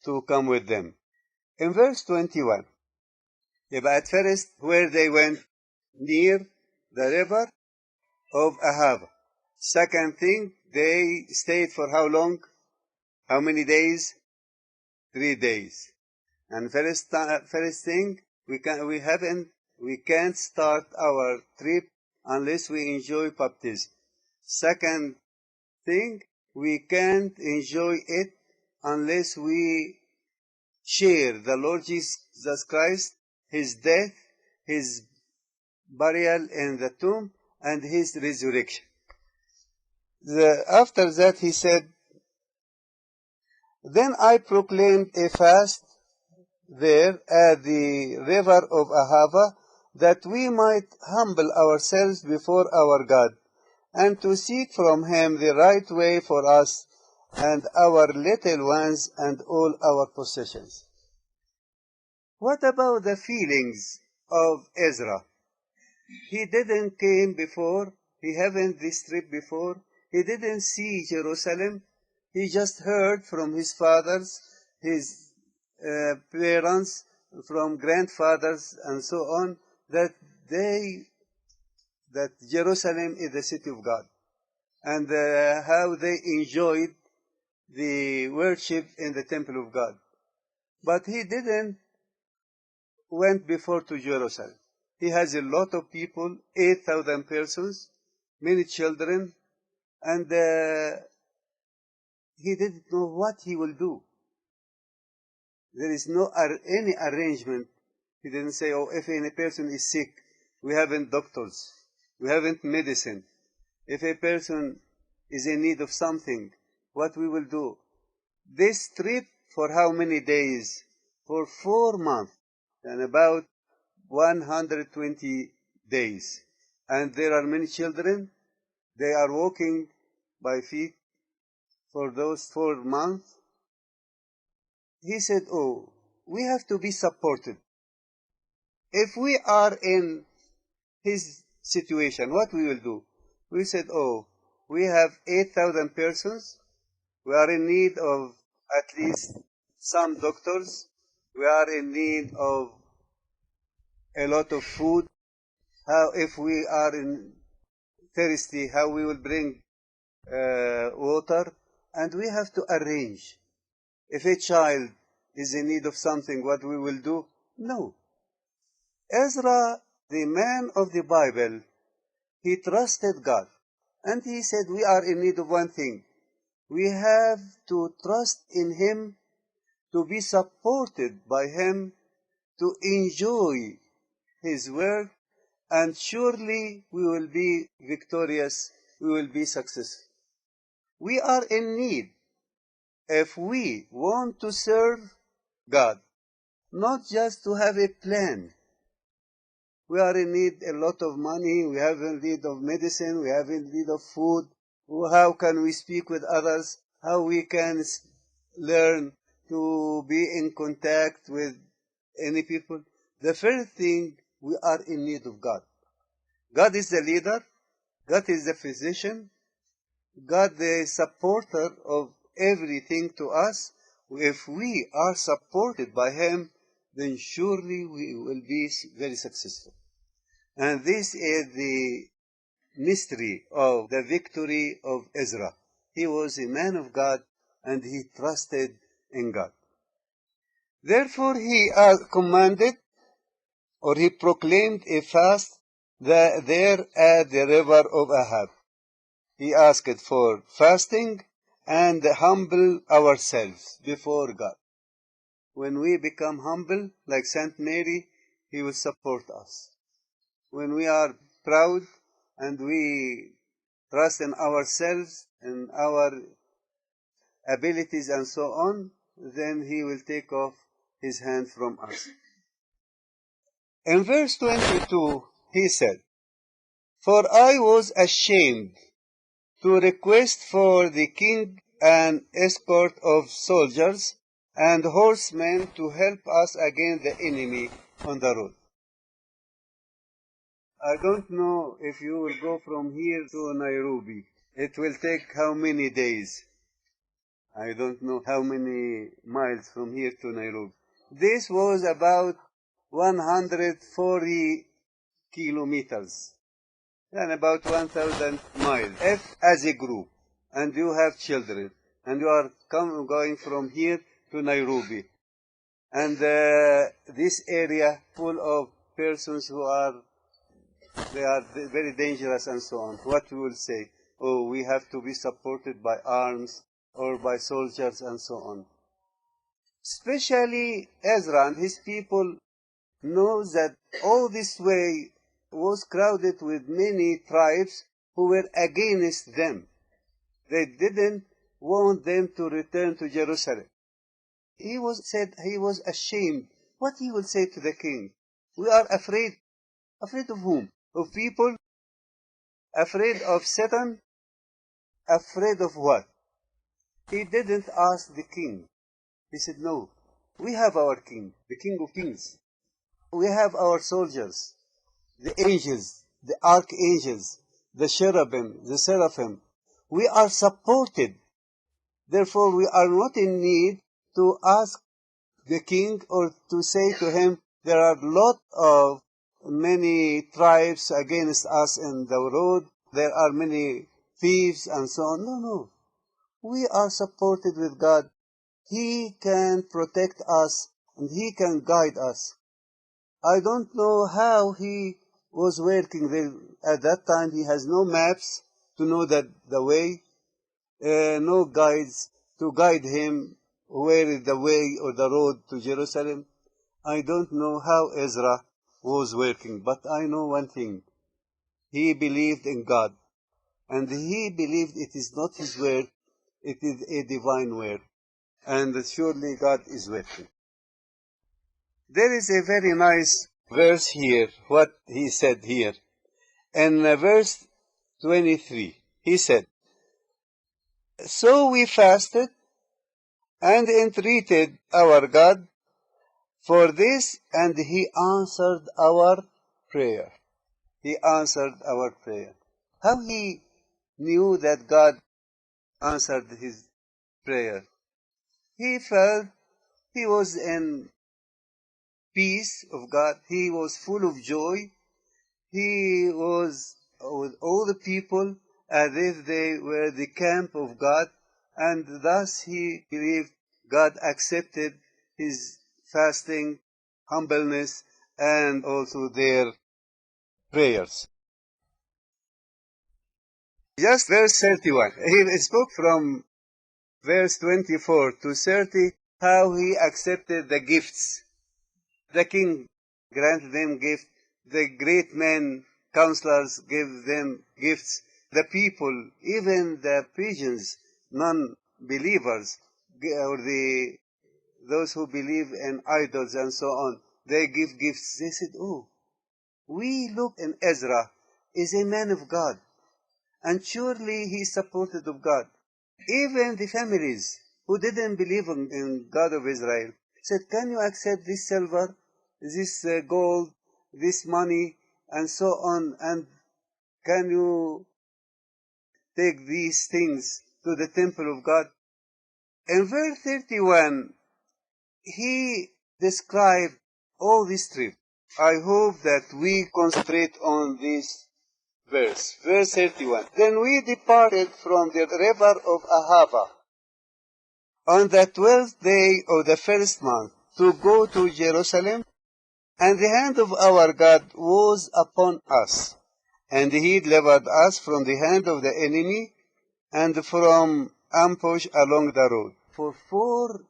to come with them. In verse 21, at first where they went near the river of Ahava. Second thing, they stayed for how long? How many days? 3 days. And first thing, we can't start our trip unless we enjoy baptism. Second thing, we can't enjoy it unless we share the Lord Jesus Christ, His death, His burial in the tomb, and His resurrection. After that, he said, then I proclaimed a fast there at the river of Ahava, that we might humble ourselves before our God, and to seek from Him the right way for us and our little ones and all our possessions. What about the feelings of Ezra? He didn't came before, he haven't this trip before, he didn't see Jerusalem, he just heard from his fathers, his parents, from grandfathers and so on, that Jerusalem is the city of God, and how they enjoyed the worship in the temple of God. But he didn't went before to Jerusalem. He has a lot of people, 8,000 persons, many children, and he didn't know what he will do. There is no any arrangement. He didn't say, oh, if any person is sick, we haven't doctors, we haven't medicine. If a person is in need of something, what we will do? This trip for how many days? For 4 months, and about 120 days. And there are many children, they are walking by feet for those 4 months. He said, oh, we have to be supported. If we are in his situation, what we will do? We said, oh, we have 8,000 persons. We are in need of at least some doctors. We are in need of a lot of food. How, if we are thirsty, how we will bring water, and we have to arrange. If a child is in need of something, what we will do? No. Ezra, the man of the Bible, he trusted God, and he said, we are in need of one thing. We have to trust in Him, to be supported by Him, to enjoy His work, and surely we will be victorious, we will be successful. We are in need. If we want to serve God, not just to have a plan. We are in need a lot of money, we have in need of medicine, we have in need of food. How can we speak with others? How we can learn to be in contact with any people? The first thing, we are in need of God. God is the leader. God is the physician. God the supporter of everything to us. If we are supported by Him, then surely we will be very successful. And this is the mystery of the victory of Ezra. He was a man of God, and he trusted in God. Therefore he commanded, or he proclaimed a fast there at the river of Ahab. He asked for fasting and humble ourselves before God. When we become humble, like Saint Mary, He will support us. When we are proud and we trust in ourselves and our abilities and so on, then He will take off His hand from us. In verse 22, he said, for I was ashamed to request for the king an escort of soldiers and horsemen to help us against the enemy on the road. I don't know if you will go from here to Nairobi. It will take how many days? I don't know how many miles from here to Nairobi. This was about 140 kilometers and about 1,000 miles. If as a group, and you have children, and you are going from here to Nairobi, and this area full of persons who they are very dangerous and so on. What we will say? Oh, we have to be supported by arms or by soldiers and so on. Especially Ezra and his people know that all this way was crowded with many tribes who were against them. They didn't want them to return to Jerusalem. He was ashamed. What he will say to the king? We are afraid. Afraid of whom? Of people? Afraid of Satan? Afraid of what? He didn't ask the king. He said, no, we have our king, the King of Kings. We have our soldiers, the angels, the archangels, the cherubim, the seraphim. We are supported. Therefore, we are not in need to ask the king or to say to him, there are a lot of many tribes against us in the road. There are many thieves and so on. No, no. We are supported with God. He can protect us and He can guide us. I don't know how he was working there. At that time, he has no maps to know that the way, no guides to guide him where is the way or the road to Jerusalem. I don't know how Ezra was working, but I know one thing. He believed in God, and he believed it is not his word, it is a divine word, and surely God is working. There is a very nice verse here, what he said here. In verse 23, he said, so we fasted and entreated our God for this, and He answered our prayer. He answered our prayer. How he knew that God answered his prayer? He felt he was in peace of God. He was full of joy. He was with all the people as if they were the camp of God, and thus he believed God accepted his fasting, humbleness, and also their prayers. Just verse 31. He spoke from verse 24 to 30 how he accepted the gifts. The king granted them gifts. The great men, counselors, gave them gifts. The people, even the pagans, non-believers, or those who believe in idols and so on, they give gifts. They said, oh, we look in Ezra is a man of God, and surely he is supported of God. Even the families who didn't believe in God of Israel said, can you accept this silver, this gold, this money, and so on, and can you take these things to the temple of God? In verse 31, he described all this trip. I hope that we concentrate on this verse. Verse 31. Then we departed from the river of Ahava on the 12th day of the first month to go to Jerusalem, and the hand of our God was upon us, and He delivered us from the hand of the enemy and from ambush along the road. For 4